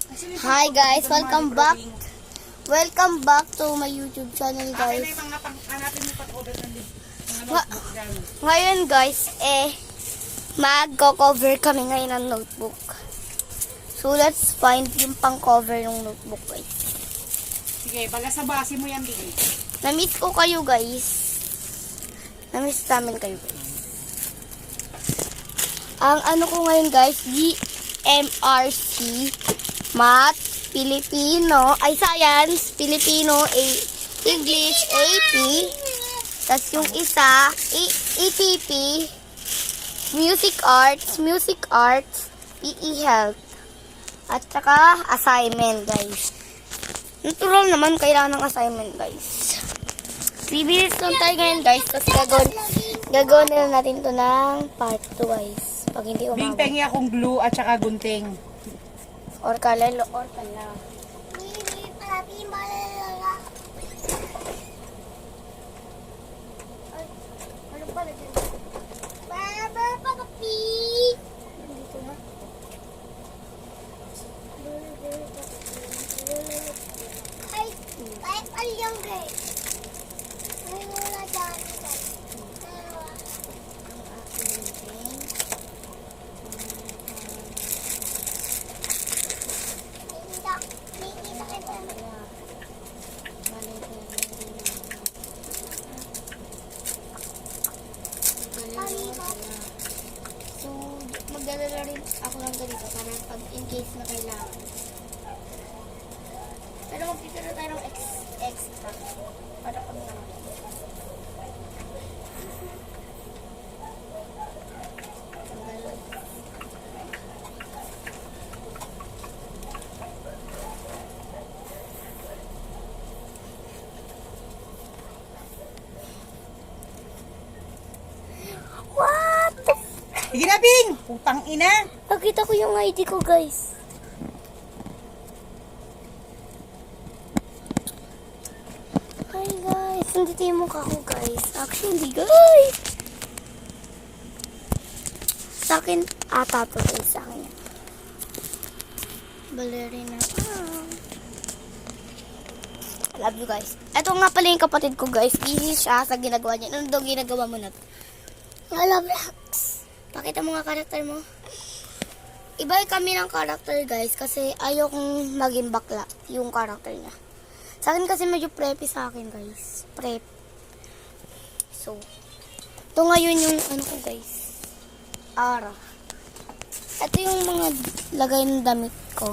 Hi guys, welcome back. Welcome back to my YouTube channel guys. Ngayon guys, magko-cover kami ngayon ng notebook. So let's find yung pang-cover ng notebook guys. Sige, balasabasi mo yan, Bigay. Na-miss ko kayo guys. Na-miss namin kayo guys. Ang ano ko ngayon guys, GMRC Math, Filipino, Science, Filipino, English, AP. Tapos yung isa, EPP, Music Arts, PE Health. At saka, assignment guys. Natural naman, kailangan ng assignment guys. Bibilis lang tayo ngayon guys. Tapos gagawin na natin to ng part 2 guys. Pag hindi umabot. Bing-pengi akong glue at saka gunting. Or kalalo, or kala. Ano pala dyan? Dito na. Ay, palyang guys. Ay, wala dyan. So, magdadala rin ako ng ganito para pag in case na kailangan. Pero magtitira tayo ng extra para pag naman. What? Sige na, Bing! Putang ina! Nakita ko yung ID ko, guys. Hi, guys. Nandito yung mukha ko, guys. Actually, guys. Sa akin, ata to, guys. Sa akin yan. Ballerina. Love you, guys. Ito nga pala yung kapatid ko, guys. Busy siya sa ginagawa niya. Ano daw ginagawa mo na to? Hello, vlogs. Pakita mo nga karakter mo. Iba kami ng karakter guys kasi ayokong maging bakla yung karakter niya. Sa akin kasi medyo preppy sa akin guys. Prep. So, ito ngayon yung ano ko guys. Ara. Ito yung mga lagay ng damit ko.